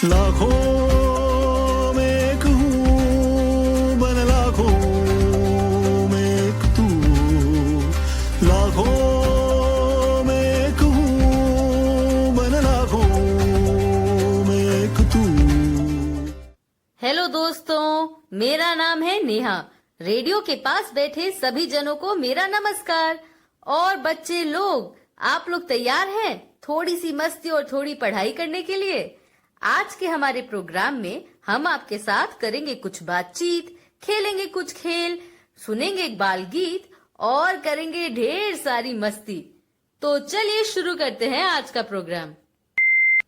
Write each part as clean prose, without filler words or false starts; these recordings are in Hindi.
लाखों में एक हूँ मैं, लाखों में एक तू, लाखों में एक हूँ मैं, लाखों में एक तू। हेलो दोस्तों, मेरा नाम है नेहा। रेडियो के पास बैठे सभी जनों को मेरा नमस्कार। और बच्चे लोग, आप लोग तैयार हैं थोड़ी सी मस्ती और थोड़ी पढ़ाई करने के लिए? आज के हमारे प्रोग्राम में हम आपके साथ करेंगे कुछ बातचीत, खेलेंगे कुछ खेल, सुनेंगे एक बाल गीत और करेंगे ढेर सारी मस्ती। तो चलिए शुरू करते हैं आज का प्रोग्राम।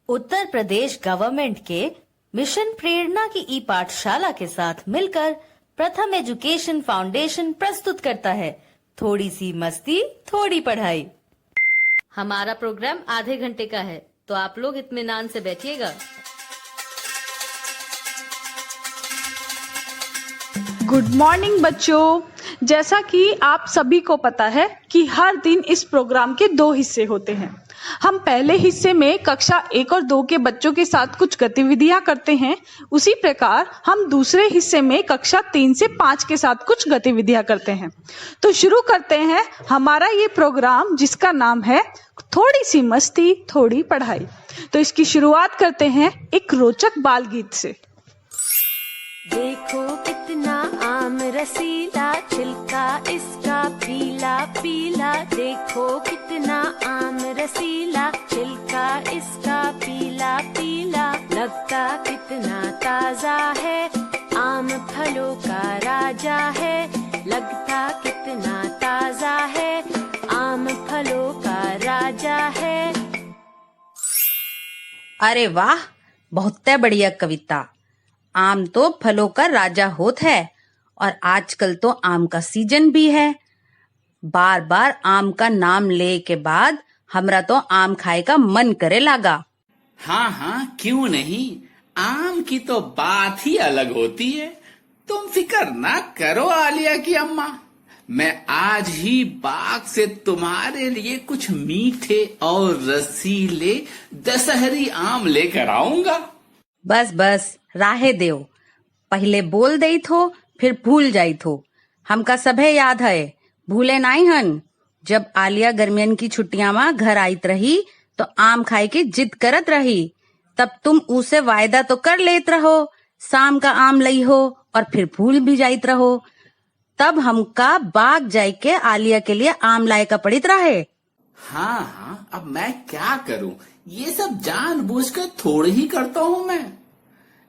उत्तर प्रदेश गवर्नमेंट के मिशन प्रेरणा की ई पाठशाला के साथ मिलकर प्रथम एजुकेशन फाउंडेशन प्रस्तुत करता है थोड़ी सी मस्ती थोड़ी पढ़ाई। हमारा प्रोग्राम आधे घंटे का है, तो आप लोग इत्मीनान से बैठिएगा। गुड मॉर्निंग बच्चों। जैसा कि आप सभी को पता है कि हर दिन इस प्रोग्राम के 2 हिस्से होते हैं। हम पहले हिस्से में कक्षा 1 और 2 के बच्चों के साथ कुछ गतिविधियां करते हैं। उसी प्रकार हम दूसरे हिस्से में कक्षा 3 से 5 के साथ कुछ गतिविधियां करते हैं। तो शुरू करते हैं हमारा ये प्रोग्राम, जिसका नाम है थोड़ी सी मस्ती थोड़ी पढ़ाई। तो इसकी शुरुआत करते हैं एक रोचक बाल गीत से। देखो कितना आम रसीला, छिलका इसका पीला पीला। देखो कितना आम रसीला, छिलका इसका पीला पीला। लगता कितना ताजा है, आम फलों का राजा है। लगता कितना ताजा है, आम फलों का राजा है। अरे वाह, बहुत बढ़िया कविता। आम तो फलों का राजा होत है और आजकल तो आम का सीजन भी है। बार बार आम का नाम ले के बाद हमरा तो आम खाए का मन करे लागा। हाँ हाँ, क्यों नहीं। आम की तो बात ही अलग होती है। तुम फिक्र ना करो आलिया की अम्मा, मैं आज ही बाग से तुम्हारे लिए कुछ मीठे और रसीले दशहरी आम लेकर आऊंगा। बस बस राहे देव, पहले बोल दई थो फिर भूल जाई थो। हमका सभे याद है, भूले नहीं हन। जब आलिया गर्मियन की छुट्टियां में घर आयत रही तो आम खाए की जिद करत रही, तब तुम उसे वायदा तो कर लेत रहो शाम का आम लई हो, और फिर भूल भी जाइत रहो। तब हमका बाग जाए के आलिया के लिए आम लाए का पड़ित रहे। हाँ हाँ, अब मैं क्या करूं, ये सब जानबूझकर थोड़े ही करता हूं मैं।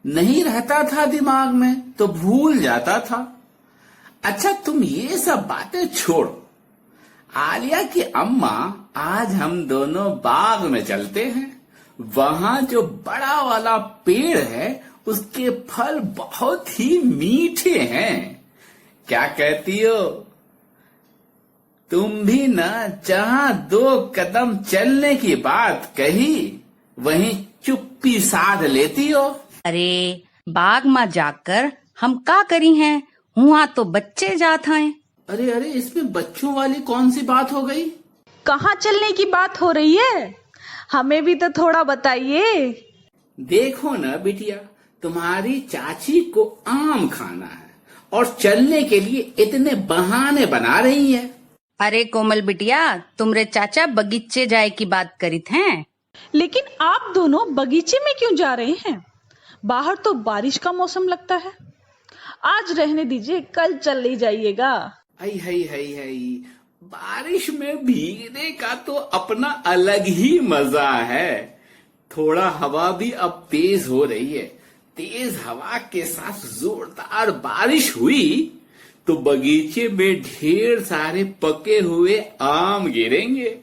नहीं रहता था दिमाग में तो भूल जाता था। अच्छा तुम ये सब बातें छोड़ो। आलिया की अम्मा, आज हम दोनों बाग में चलते हैं। वहां जो बड़ा वाला पेड़ है उसके फल बहुत ही मीठे हैं। क्या कहती हो? तुम भी ना जहां 2 कदम चलने की बात कही वहीं चुप्पी साध लेती हो। अरे बाग में जाकर हम का करी हैं, वहाँ तो बच्चे जात हैं। अरे अरे, इसमें बच्चों वाली कौन सी बात हो गई? कहाँ चलने की बात हो रही है, हमें भी तो थोड़ा बताइए। देखो ना बिटिया, तुम्हारी चाची को आम खाना है और चलने के लिए इतने बहाने बना रही है। अरे कोमल बिटिया, तुमरे चाचा बगीचे जाए की बात करित हैं। लेकिन आप दोनों बगीचे में क्यों जा रहे हैं? बाहर तो बारिश का मौसम लगता है। आज रहने दीजिए, कल चल ले जाइएगा। आई हई हई हई, बारिश में भीगने का तो अपना अलग ही मजा है। थोड़ा हवा भी अब तेज हो रही है। तेज हवा के साथ जोरदार बारिश हुई तो बगीचे में ढेर सारे पके हुए आम गिरेंगे।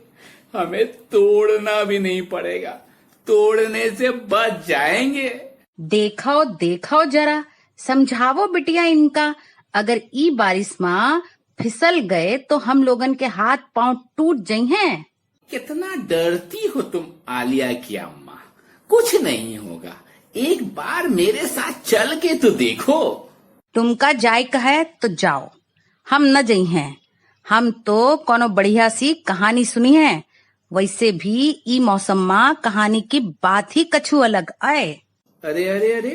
हमें तोड़ना भी नहीं पड़ेगा, तोड़ने से बच जाएंगे। देखो देखो जरा, समझावो बिटिया इनका। अगर ई बारिश में फिसल गए तो हम लोगन के हाथ पांव टूट जाई हैं। कितना डरती हो तुम आलिया की अम्मा। कुछ नहीं होगा, एक बार मेरे साथ चल के तो देखो। तुमका जाय कहे तो जाओ, हम न जाई हैं। हम तो कोनो बढ़िया सी कहानी सुनी है। वैसे भी ई मौसम में कहानी की बात ही कछु अलग आए। अरे अरे अरे,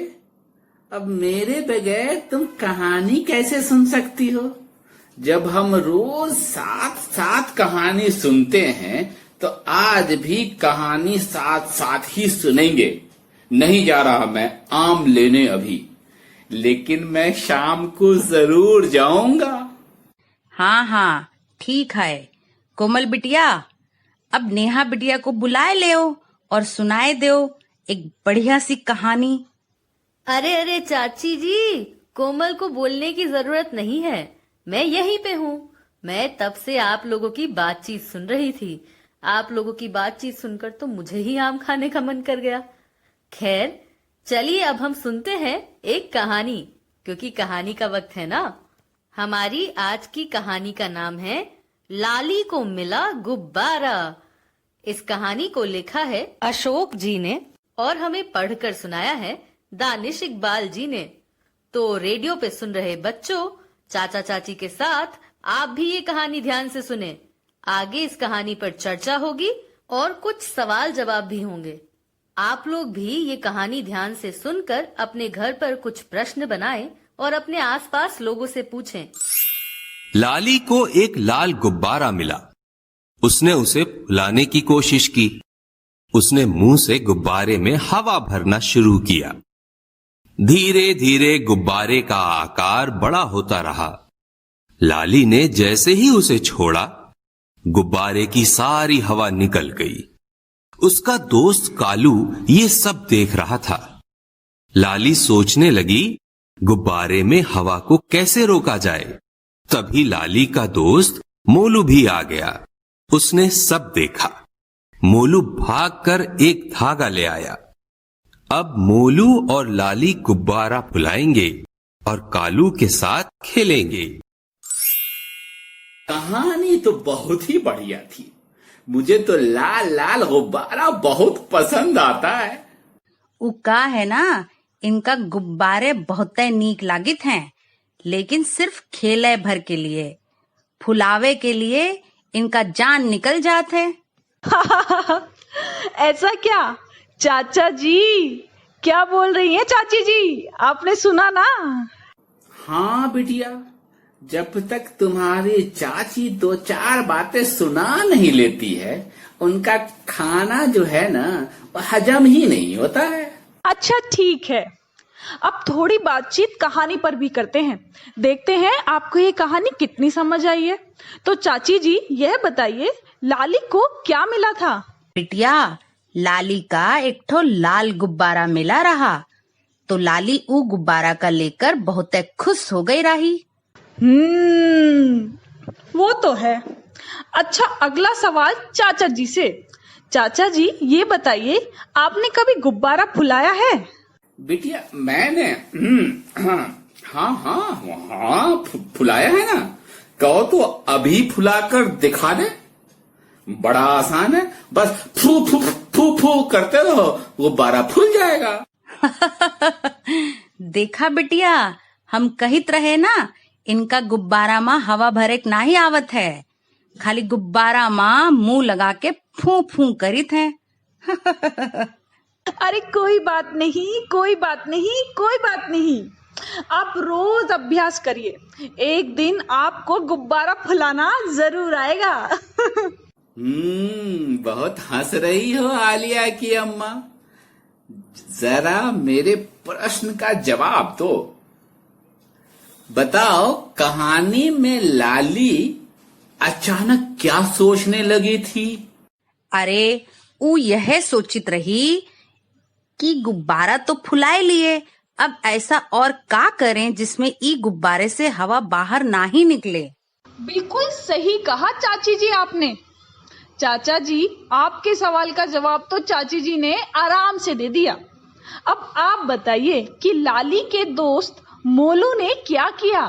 अब मेरे बगैर तुम कहानी कैसे सुन सकती हो? जब हम रोज साथ साथ कहानी सुनते हैं तो आज भी कहानी साथ साथ ही सुनेंगे। नहीं जा रहा मैं आम लेने अभी, लेकिन मैं शाम को जरूर जाऊंगा। हाँ हाँ ठीक है। कोमल बिटिया, अब नेहा बिटिया को बुलाए ले और सुनाए दो एक बढ़िया सी कहानी। अरे अरे चाची जी, कोमल को बोलने की जरूरत नहीं है, मैं यहीं पे हूँ। मैं तब से आप लोगों की बातचीत सुन रही थी। आप लोगों की बातचीत सुनकर तो मुझे ही आम खाने का मन कर गया। खैर चलिए अब हम सुनते हैं एक कहानी, क्योंकि कहानी का वक्त है ना। हमारी आज की कहानी का नाम है लाली को मिला गुब्बारा। इस कहानी को लिखा है अशोक जी ने और हमें पढ़कर सुनाया है दानिश इकबाल जी ने। तो रेडियो पे सुन रहे बच्चों, चाचा चाची के साथ आप भी ये कहानी ध्यान से सुने। आगे इस कहानी पर चर्चा होगी और कुछ सवाल जवाब भी होंगे। आप लोग भी ये कहानी ध्यान से सुनकर अपने घर पर कुछ प्रश्न बनाएं और अपने आसपास लोगों से पूछें। लाली को एक लाल गुब्बारा मिला। उसने उसे फुलाने की कोशिश की। उसने मुंह से गुब्बारे में हवा भरना शुरू किया। धीरे धीरे गुब्बारे का आकार बड़ा होता रहा। लाली ने जैसे ही उसे छोड़ा, गुब्बारे की सारी हवा निकल गई। उसका दोस्त कालू ये सब देख रहा था। लाली सोचने लगी, गुब्बारे में हवा को कैसे रोका जाए। तभी लाली का दोस्त मोलू भी आ गया। उसने सब देखा। मोलू भागकर एक धागा ले आया। अब मोलू और लाली गुब्बारा फुलाएंगे और कालू के साथ खेलेंगे। कहानी तो बहुत ही बढ़िया थी। मुझे तो लाल लाल गुब्बारा बहुत पसंद आता है। उ का है ना, इनका गुब्बारे बहुत नीक लागित हैं, लेकिन सिर्फ खेले भर के लिए, फुलावे के लिए इनका जान निकल जात है। ऐसा क्या? चाचा जी क्या बोल रही हैं चाची जी? आपने सुना ना? हाँ बिटिया, जब तक तुम्हारी चाची दो चार बातें सुना नहीं लेती है, उनका खाना जो है ना वो हजम ही नहीं होता है। अच्छा ठीक है, अब थोड़ी बातचीत कहानी पर भी करते हैं। देखते हैं आपको ये कहानी कितनी समझ आई है। तो चाची जी यह बताइए, लाली को क्या मिला था? बिटिया, लाली का एक ठो लाल गुब्बारा मिला रहा। तो लाली उ गुब्बारा का लेकर बहुत खुश हो गई रही। वो तो है। अच्छा, अगला सवाल चाचा जी से। चाचा जी ये बताइए, आपने कभी गुब्बारा फुलाया है? बिटिया मैंने हाँ फुलाया है ना। कहो तो अभी फुलाकर दिखा दे। बड़ा आसान है, बस फू फू फू फू करते रहो, गुब्बारा फूल जाएगा। देखा बिटिया, हम कहित रहे ना, इनका गुब्बारा माँ हवा भरे ना ही आवत है, खाली गुब्बारा माँ मुंह लगा के फू फू करित है। अरे कोई बात नहीं, कोई बात नहीं, कोई बात नहीं। आप रोज अभ्यास करिए, एक दिन आपको गुब्बारा फुलाना जरूर आएगा। बहुत हंस रही हो आलिया की अम्मा। जरा मेरे प्रश्न का जवाब दो। बताओ, कहानी में लाली अचानक क्या सोचने लगी थी? अरे उ यह सोचित रही कि गुब्बारा तो फुलाए लिए, अब ऐसा और का करें जिसमें ई गुब्बारे से हवा बाहर ना ही निकले। बिल्कुल सही कहा चाची जी आपने। चाचा जी, आपके सवाल का जवाब तो चाची जी ने आराम से दे दिया। अब आप बताइए कि लाली के दोस्त मोलू ने क्या किया?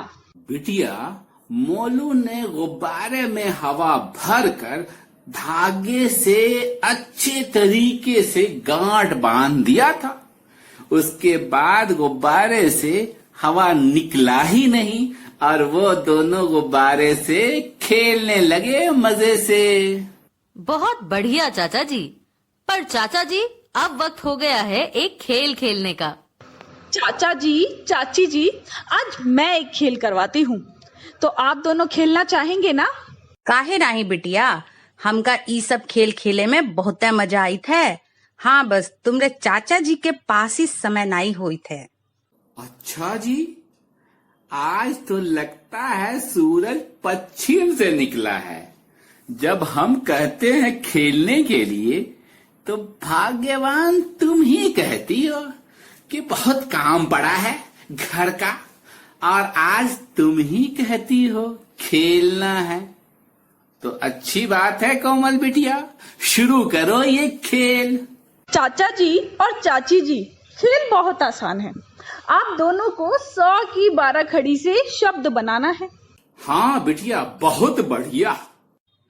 बिटिया, मोलू ने गुब्बारे में हवा भरकर धागे से अच्छे तरीके से गांठ बांध दिया था। उसके बाद गुब्बारे से हवा निकला ही नहीं और वो दोनों गुब्बारे से खेलने लगे मजे से। बहुत बढ़िया चाचा जी। पर चाचा जी, अब वक्त हो गया है एक खेल खेलने का। चाचा जी, चाची जी, आज मैं एक खेल करवाती हूँ, तो आप दोनों खेलना चाहेंगे ना? काहे नहीं बिटिया, हमका ई सब खेल खेले में बहुत मजा आई थे। हाँ, बस तुमरे चाचा जी के पास ही समय नहीं हुई थे। अच्छा जी, आज तो लगता है सूरज पश्चिम से निकला है। जब हम कहते हैं खेलने के लिए तो भाग्यवान तुम ही कहती हो कि बहुत काम पड़ा है घर का, और आज तुम ही कहती हो खेलना है। तो अच्छी बात है कोमल बिटिया, शुरू करो ये खेल। चाचा जी और चाची जी, खेल बहुत आसान है। आप दोनों को 100 की 12 खड़ी से शब्द बनाना है। हाँ बिटिया, बहुत बढ़िया।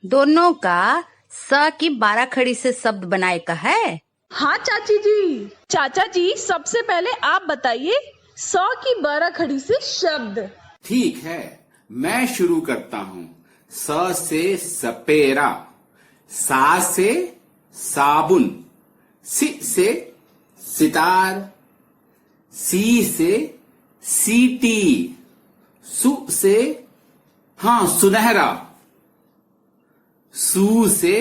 दोनों का 100 की 12 खड़ी से शब्द बनाए का है। हाँ चाची जी। चाचा जी, सबसे पहले आप बताइए 100 की 12 खड़ी से शब्द। ठीक है, मैं शुरू करता हूँ। स से सपेरा, सा से साबुन, सी से सितार, सी से सीटी, सु से सुनहरा, सू से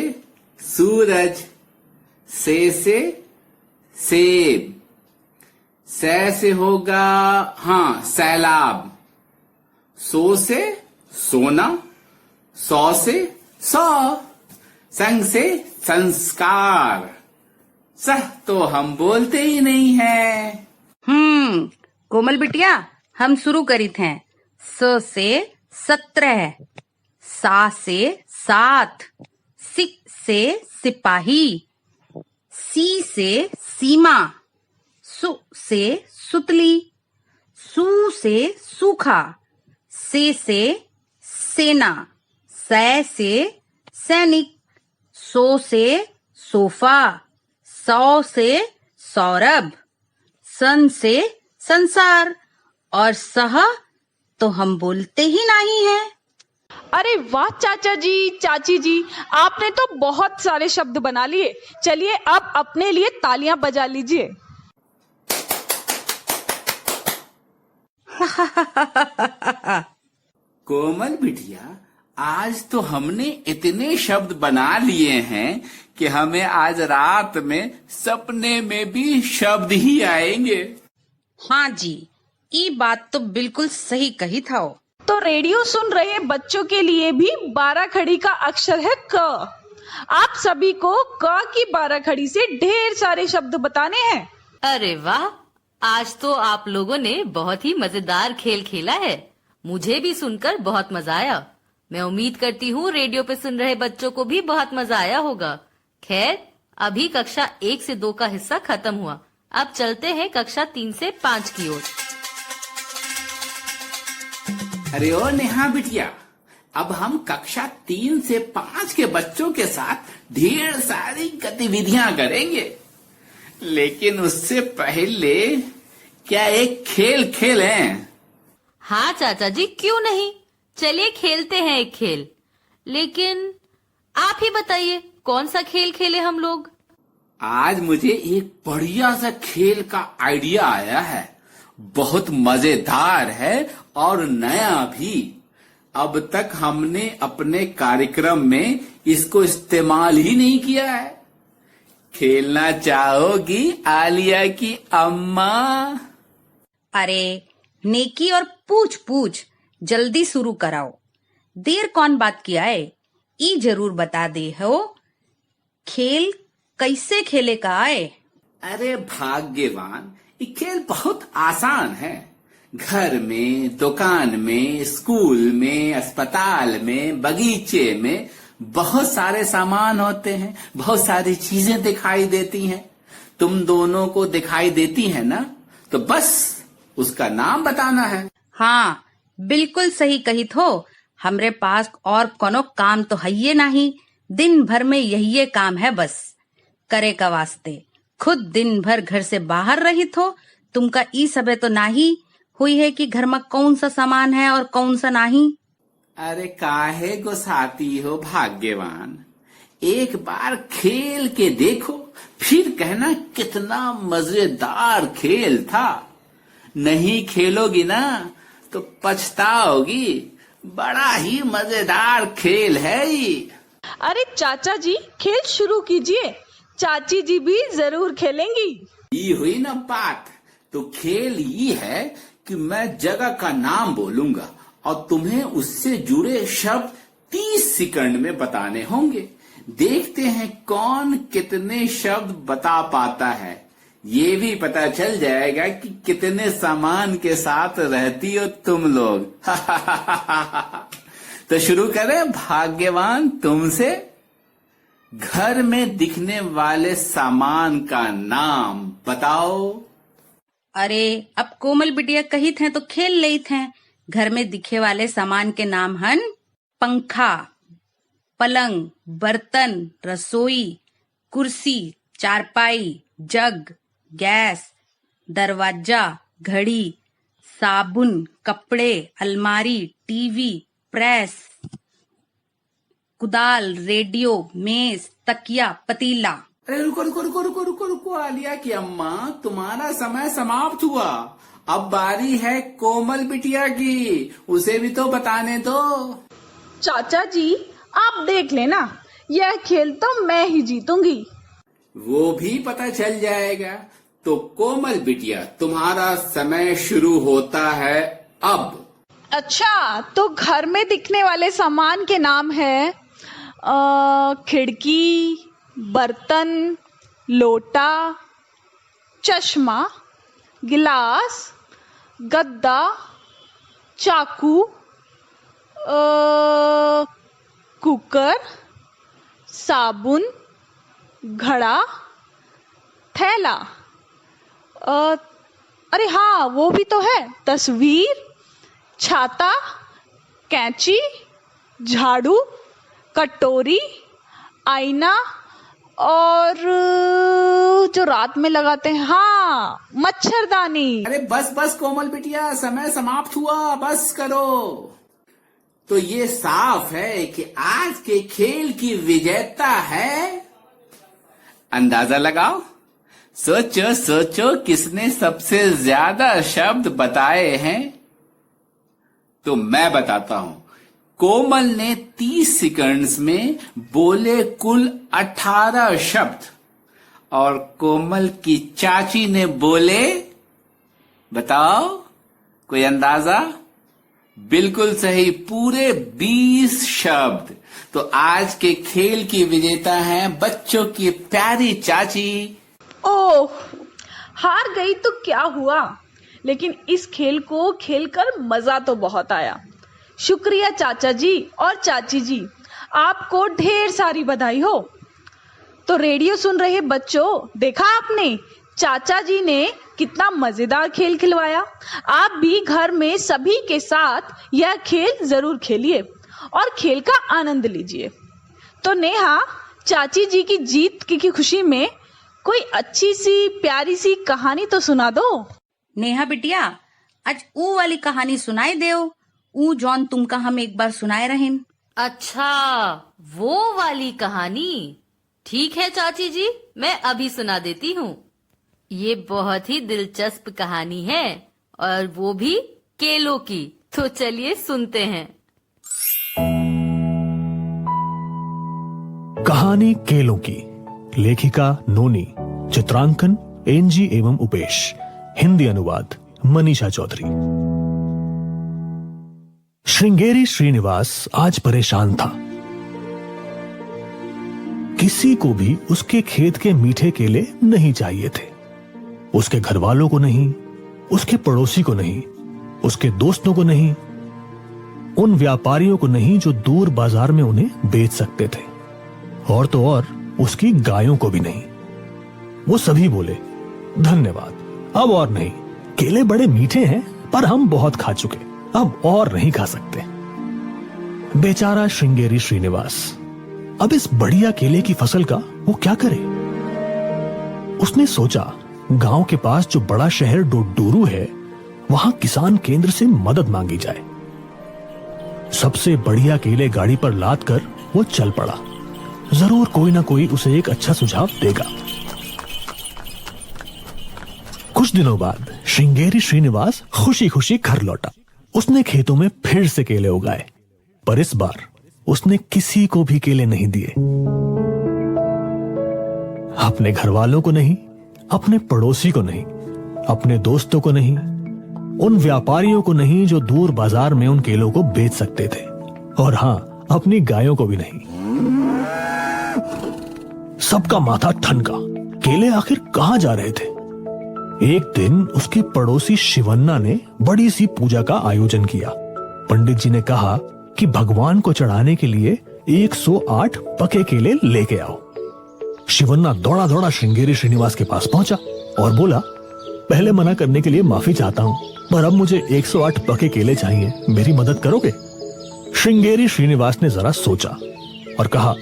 सूरज, से सेब, से होगा सैलाब, सो से सोना, सौ से सौ, संग से संस्कार। सह तो हम बोलते ही नहीं है। कोमल बिटिया, हम शुरू करी थे। स से 17, सा से 7, सि से सिपाही, सी से सीमा, सु से सुतली, सू से सूखा, से सेना, सै से सैनिक, सो से सोफा, सौ से सौरभ, सन से संसार, और सह तो हम बोलते ही नहीं है। अरे वाह चाचा जी, चाची जी, आपने तो बहुत सारे शब्द बना लिए। चलिए अब अपने लिए तालियां बजा लीजिए। कोमल बिटिया, आज तो हमने इतने शब्द बना लिए हैं कि हमें आज रात में सपने में भी शब्द ही आएंगे। हाँ जी, ये बात तो बिल्कुल सही कही था। तो रेडियो सुन रहे बच्चों के लिए भी 12 खड़ी का अक्षर है क। आप सभी को क की 12 खड़ी से ढेर सारे शब्द बताने हैं। अरे वाह, आज तो आप लोगों ने बहुत ही मजेदार खेल खेला है। मुझे भी सुनकर बहुत मजा आया। मैं उम्मीद करती हूँ रेडियो पे सुन रहे बच्चों को भी बहुत मजा आया होगा। खैर, अभी कक्षा 1 से 2 का हिस्सा खत्म हुआ। अब चलते हैं कक्षा 3 से 5 की ओर। अरे ओ नेहा बिटिया, अब हम कक्षा 3 से 5 के बच्चों के साथ ढेर सारी गतिविधियां करेंगे, लेकिन उससे पहले क्या एक खेल खेलें? हाँ चाचा जी, क्यों नहीं, चलिए खेलते हैं एक खेल। लेकिन आप ही बताइए कौन सा खेल खेले हम लोग? आज मुझे एक बढ़िया सा खेल का आइडिया आया है। बहुत मजेदार है और नया भी। अब तक हमने अपने कार्यक्रम में इसको इस्तेमाल ही नहीं किया है। खेलना चाहोगी आलिया की अम्मा? अरे नेकी और पूछ पूछ, जल्दी शुरू कराओ। देर कौन बात किया है, ई जरूर बता दे हो। खेल कैसे खेले का है? अरे भाग्यवान, ये खेल बहुत आसान है। घर में, दुकान में, स्कूल में, अस्पताल में, बगीचे में बहुत सारे सामान होते हैं, बहुत सारी चीजें दिखाई देती हैं। तुम दोनों को दिखाई देती है ना, तो बस उसका नाम बताना है। हाँ, बिल्कुल सही कही थो। हमरे पास और कोनो काम तो है ये नहीं। दिन भर में यही काम है बस करे का वास्ते। खुद दिन भर घर से बाहर रही थो, तुमका ई सबे तो नहीं हुई है कि घर में कौन सा सामान है और कौन सा नहीं। अरे काहे गुस्साती हो भाग्यवान, एक बार खेल के देखो, फिर कहना कितना मजेदार खेल था। नहीं खेलोगी ना तो पछताओगी। बड़ा ही मजेदार खेल है ये। अरे चाचा जी, खेल शुरू कीजिए, चाची जी भी जरूर खेलेंगी। ये हुई ना बात। तो खेल ये है कि मैं जगह का नाम बोलूंगा और तुम्हें उससे जुड़े शब्द 30 सेकंड में बताने होंगे। देखते हैं कौन कितने शब्द बता पाता है। ये भी पता चल जाएगा कि कितने सामान के साथ रहती हो तुम लोग। तो शुरू करें भाग्यवान तुमसे। घर में दिखने वाले सामान का नाम बताओ। अरे अब कोमल बिटिया कही थे तो खेल ले थे। घर में दिखे वाले सामान के नाम हन पंखा, पलंग, बर्तन, रसोई, कुर्सी, चारपाई, जग, गैस, दरवाजा, घड़ी, साबुन, कपड़े, अलमारी, टीवी, प्रेस, कुदाल, रेडियो, मेज, तकिया, पतीला। अरे रुको रुको रुको रुको रुको रुको आलिया की अम्मा, तुम्हारा समय समाप्त हुआ। अब बारी है कोमल बिटिया की, उसे भी तो बताने दो। चाचा जी आप देख लेना, यह खेल तो मैं ही जीतूंगी। वो भी पता चल जाएगा। तो कोमल बिटिया तुम्हारा समय शुरू होता है अब। अच्छा, तो घर में दिखने वाले सामान के नाम है खिड़की, बर्तन, लोटा, चश्मा, गिलास, गद्दा, चाकू, कुकर, साबुन, घड़ा, थैला, अरे हाँ वो भी तो है, तस्वीर, छाता, कैंची, झाड़ू, कटोरी, आईना और जो रात में लगाते हैं, हाँ मच्छरदानी। अरे बस बस कोमल बिटिया, समय समाप्त हुआ, बस करो। तो ये साफ है कि आज के खेल की विजेता है। अंदाजा लगाओ, सोचो सोचो किसने सबसे ज्यादा शब्द बताए हैं। तो मैं बताता हूं। कोमल ने 30 सेकंड्स में बोले कुल 18 शब्द और कोमल की चाची ने बोले, बताओ कोई अंदाजा? बिल्कुल सही, पूरे 20 शब्द। तो आज के खेल की विजेता हैं बच्चों की प्यारी चाची। ओह, हार गई तो क्या हुआ, लेकिन इस खेल को खेलकर मजा तो बहुत आया। शुक्रिया चाचा जी और चाची जी, आपको ढेर सारी बधाई हो। तो रेडियो सुन रहे बच्चों, देखा आपने चाचा जी ने कितना मजेदार खेल खिलवाया। आप भी घर में सभी के साथ यह खेल जरूर खेलिए और खेल का आनंद लीजिए। तो नेहा, चाची जी की जीत की खुशी में कोई अच्छी सी प्यारी सी कहानी तो सुना दो। नेहा बिटिया, आज ऊ वाली कहानी सुनाई देओ, ऊ जॉन तुमका हम एक बार सुनाए रहें। अच्छा, वो वाली कहानी। ठीक है चाची जी, मैं अभी सुना देती हूँ। ये बहुत ही दिलचस्प कहानी है और वो भी केलों की। तो चलिए सुनते हैं। कहानी केलों की, लेखिका नोनी, चित्रांकन एनजी एवं उपेश, हिंदी अनुवाद मनीषा चौधरी। श्रृंगेरी श्रीनिवास आज परेशान था। किसी को भी उसके खेत के मीठे केले नहीं चाहिए थे। उसके घर वालों को नहीं, उसके पड़ोसी को नहीं, उसके दोस्तों को नहीं, उन व्यापारियों को नहीं जो दूर बाजार में उन्हें बेच सकते थे, और तो और उसकी गायों को भी नहीं। वो सभी बोले, धन्यवाद, अब और नहीं, केले बड़े मीठे हैं पर हम बहुत खा चुके, अब और नहीं खा सकते। बेचारा श्रृंगेरी श्रीनिवास, अब इस बढ़िया केले की फसल का वो क्या करे? उसने सोचा गांव के पास जो बड़ा शहर डोडूरू है, वहां किसान केंद्र से मदद मांगी जाए। सबसे बढ़िया केले गाड़ी पर लाद कर वो चल पड़ा। जरूर कोई ना कोई उसे एक अच्छा सुझाव देगा। कुछ दिनों बाद श्रृंगेरी श्रीनिवास खुशी खुशी घर लौटा। उसने खेतों में फिर से केले उगाए, पर इस बार उसने किसी को भी केले नहीं दिए। अपने घर वालों को नहीं, अपने पड़ोसी को नहीं, अपने दोस्तों को नहीं, उन व्यापारियों को नहीं जो दूर बाजार में उन केलों को बेच सकते थे, और हां, अपनी गायों को भी नहीं। सबका माथा ठनका, केले आखिर कहां जा रहे थे। एक दिन उसके पड़ोसी शिवन्ना ने बड़ी सी पूजा का आयोजन किया। पंडित जी ने कहा कि भगवान को चढ़ाने के लिए 108 पके केले लेके आओ। शिवन्ना दौड़ा दौड़ा श्रृंगेरी श्रीनिवास के पास पहुंचा और बोला, पहले मना करने के लिए माफी चाहता हूं, पर अब मुझे 108 पके केले चाहिए, मेरी मदद करोगे? श्रृंगेरी श्रीनिवास ने जरा सोचा और कहा,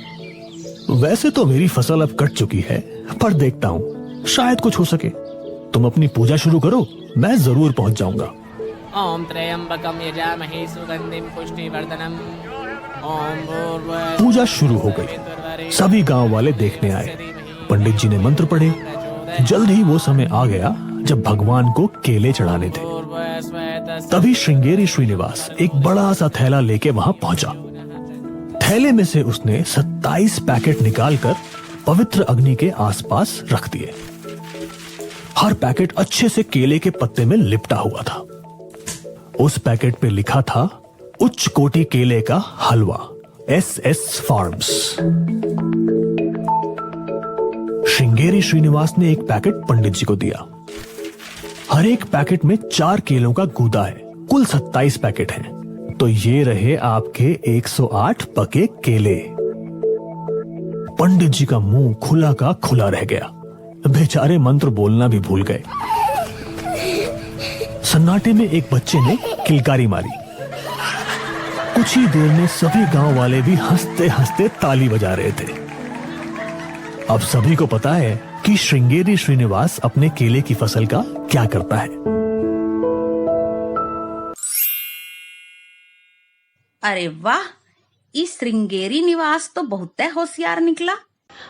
वैसे तो मेरी फसल अब कट चुकी है, पर देखता हूं, शायद कुछ हो सके। तुम अपनी पूजा शुरू करो, मैं जरूर पहुंच जाऊंगा। ओम त्र्यंबकम यजामहे सुगंधिम पुष्टिवर्धनम ओम भूर्भुवः। पूजा शुरू हो गई। सभी गांव वाले देखने आए। पंडित जी ने मंत्र पढ़े। जल्द ही वो समय आ गया जब भगवान को केले चढ़ाने थे। तभी श्रृंगेरी श्रीनिवास एक बड़ा सा थैला लेके वहां पहुंचा। थैले में से उसने 27 पैकेट निकालकर पवित्र अग्नि के आसपास रख दिए। हर पैकेट अच्छे से केले के पत्ते में लिपटा हुआ था। उस पैकेट पे लिखा था, उच्च कोटि केले का हलवा, SS फार्म्स। श्रृंगेरी श्रीनिवास ने एक पैकेट पंडित जी को दिया। हर एक पैकेट में 4 केलों का गूदा है। कुल 27 पैकेट हैं। तो ये रहे आपके 108 पके केले। पंडित जी का मुंह खुला का खुला रह गया। बेचारे मंत्र बोलना भी भूल गए। सन्नाटे में एक बच्चे ने किलकारी मारी। कुछ ही देर में सभी गांव वाले भी हंसते हंसते ताली बजा रहे थे। अब सभी को पता है कि श्रृंगेरी श्रीनिवास अपने केले की फसल का क्या करता है। अरे वाह, इस श्रृंगेरी निवास तो बहुत होशियार निकला।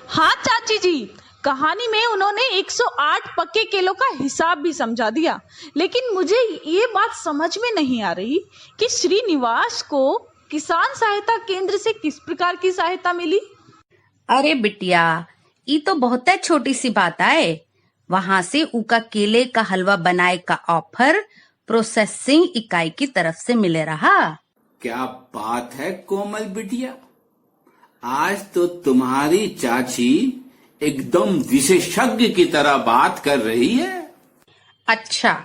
हाँ चाची जी, कहानी में उन्होंने 108 पक्के केलों का हिसाब भी समझा दिया। लेकिन मुझे ये बात समझ में नहीं आ रही कि श्रीनिवास को किसान सहायता केंद्र से किस प्रकार की सहायता मिली। अरे बिटिया, ये तो बहुत छोटी सी बात है। वहां से उका केले का हलवा बनाए का ऑफर प्रोसेसिंग इकाई की तरफ से मिले रहा। क्या बात है कोमल बिटिया, आज तो तुम्हारी चाची एकदम विशेषज्ञ की तरह बात कर रही है। अच्छा,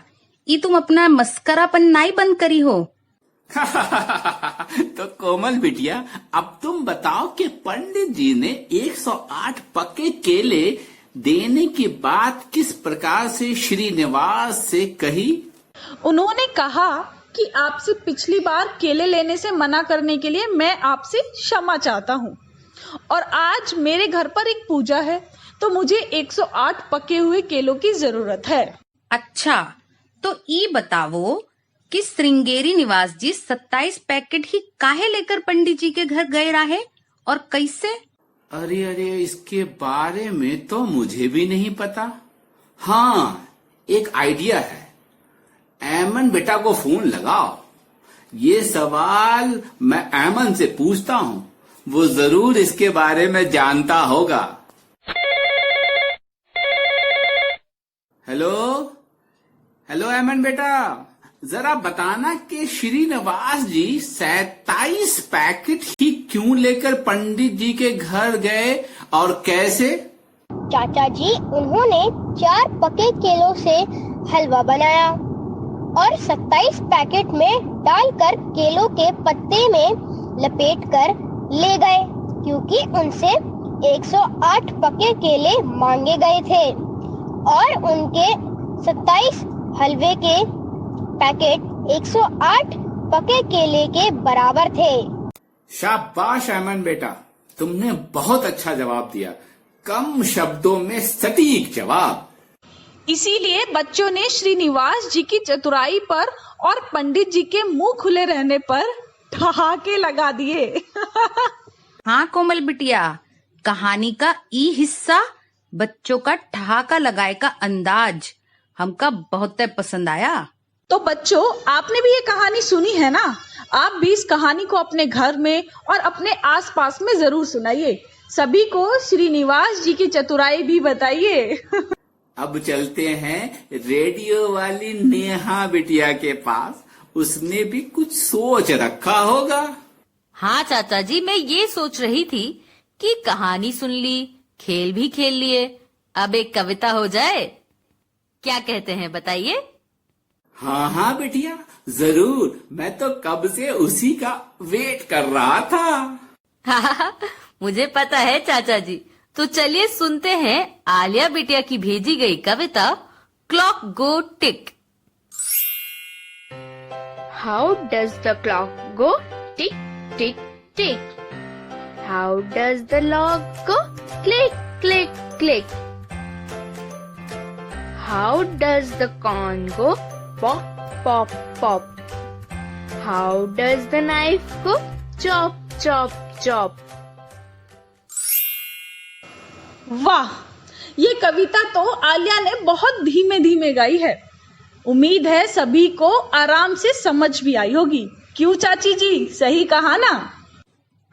ये तुम अपना मस्करापन नहीं बंद करी हो। तो कोमल बिटिया, अब तुम बताओ कि पंडित जी ने 108 पके केले देने की बात किस प्रकार से श्रीनिवास से कही। उन्होंने कहा कि आपसे पिछली बार केले लेने से मना करने के लिए मैं आपसे क्षमा चाहता हूँ, और आज मेरे घर पर एक पूजा है, तो मुझे 108 पके हुए केलों की जरूरत है। अच्छा, तो ये बताओ कि श्रृंगेरी निवास जी 27 पैकेट ही काहे लेकर पंडित जी के घर गए रहे और कैसे? अरे अरे, इसके बारे में तो मुझे भी नहीं पता। हाँ, एक आइडिया है। ऐमन बेटा को फोन लगाओ, ये सवाल मैं ऐमन से पूछता हूँ, वो जरूर इसके बारे में जानता होगा। हेलो हेलो ऐमन बेटा, जरा बताना कि श्रीनिवास जी 27 पैकेट ही क्यों लेकर पंडित जी के घर गए और कैसे? चाचा जी, उन्होंने 4 पके केलों से हलवा बनाया और 27 पैकेट में डालकर केलों के पत्ते में लपेटकर ले गए, क्योंकि उनसे 108 पके केले मांगे गए थे और उनके 27 हलवे के पैकेट 108 पके केले के बराबर थे। शाबाश ऐमन बेटा, तुमने बहुत अच्छा जवाब दिया। कम शब्दों में सटीक जवाब। इसीलिए बच्चों ने श्रीनिवास जी की चतुराई पर और पंडित जी के मुंह खुले रहने पर ठहाके लगा दिए। हाँ कोमल बिटिया, कहानी का ई हिस्सा बच्चों का ठहाका लगाए का अंदाज हमका बहुत पसंद आया। तो बच्चों, आपने भी ये कहानी सुनी है ना? आप भी इस कहानी को अपने घर में और अपने आसपास में जरूर सुनाइए। सभी को श्रीनिवास जी की चतुराई भी बताइए। अब चलते हैं रेडियो वाली नेहा बिटिया के पास, उसने भी कुछ सोच रखा होगा। हाँ चाचा जी, मैं ये सोच रही थी कि कहानी सुन ली, खेल भी खेल लिए, अब एक कविता हो जाए। क्या कहते हैं बताइए? हाँ हाँ बिटिया, जरूर, मैं तो कब से उसी का वेट कर रहा था। मुझे पता है चाचा जी। तो चलिए सुनते हैं आलिया बिटिया की भेजी गई कविता clock go tick. How does the clock go? Tick, tick, tick. How does the log go? Click, click, click. How does the corn go? Pop, pop, pop. How does the knife go? Chop, chop, chop. वाह, ये कविता तो आलिया ने बहुत धीमे धीमे गाई है। उम्मीद है सभी को आराम से समझ भी आई होगी। क्यों चाची जी, सही कहा ना?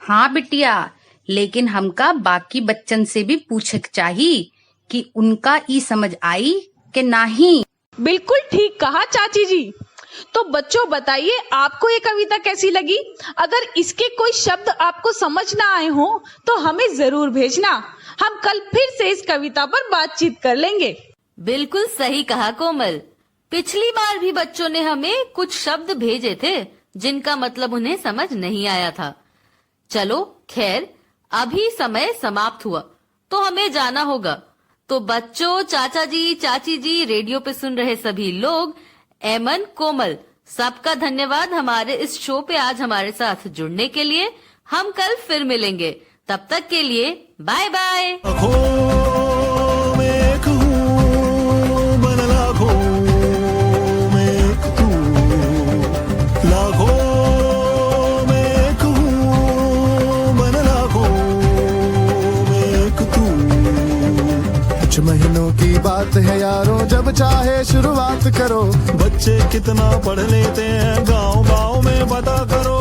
हाँ बिटिया, लेकिन हमका बाकी बच्चन से भी पूछक चाहिए कि उनका ई समझ आई कि नहीं। बिल्कुल ठीक कहा चाची जी। तो बच्चों बताइए, आपको ये कविता कैसी लगी? अगर इसके कोई शब्द आपको समझ ना आए हो तो हमें जरूर भेजना। हम कल फिर से इस कविता पर बातचीत कर लेंगे। बिल्कुल सही कहा कोमल। पिछली बार भी बच्चों ने हमें कुछ शब्द भेजे थे जिनका मतलब उन्हें समझ नहीं आया था। चलो खैर, अभी समय समाप्त हुआ तो हमें जाना होगा। तो बच्चों, चाचा जी, चाची जी, रेडियो पे सुन रहे सभी लोग, एमन, कोमल, सबका धन्यवाद हमारे इस शो पे आज हमारे साथ जुड़ने के लिए। हम कल फिर मिलेंगे, तब तक के लिए बाय बाय। आँखों में एक हूँ, मन लाखों में एक तू, लाखों में एक हूँ, मन लाखों में एक तू। कुछ महीनों की बात है यारों, जब चाहे शुरुआत करो। बच्चे कितना पढ़ लेते हैं, गांव गांव में पता करो।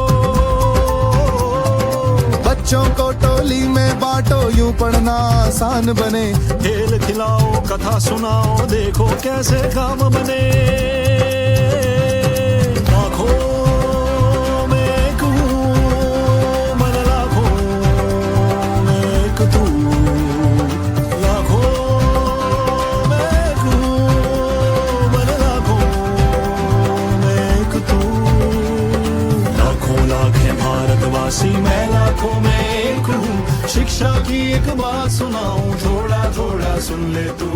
बच्चों को टोली में बांटो, यूं पढ़ना आसान बने। खेल खिलाओ, कथा सुनाओ, देखो कैसे काम बने। आँखों में एक हूँ, मन लाखों में एक तू, लाखों में एक हूँ, मन लाखों में एक तू। लाखों लाख है भारतवासी, मैं लाखों में एक हूँ। शिक्षा की एक बात सुनाऊं, थोड़ा थोड़ा सुन ले तू।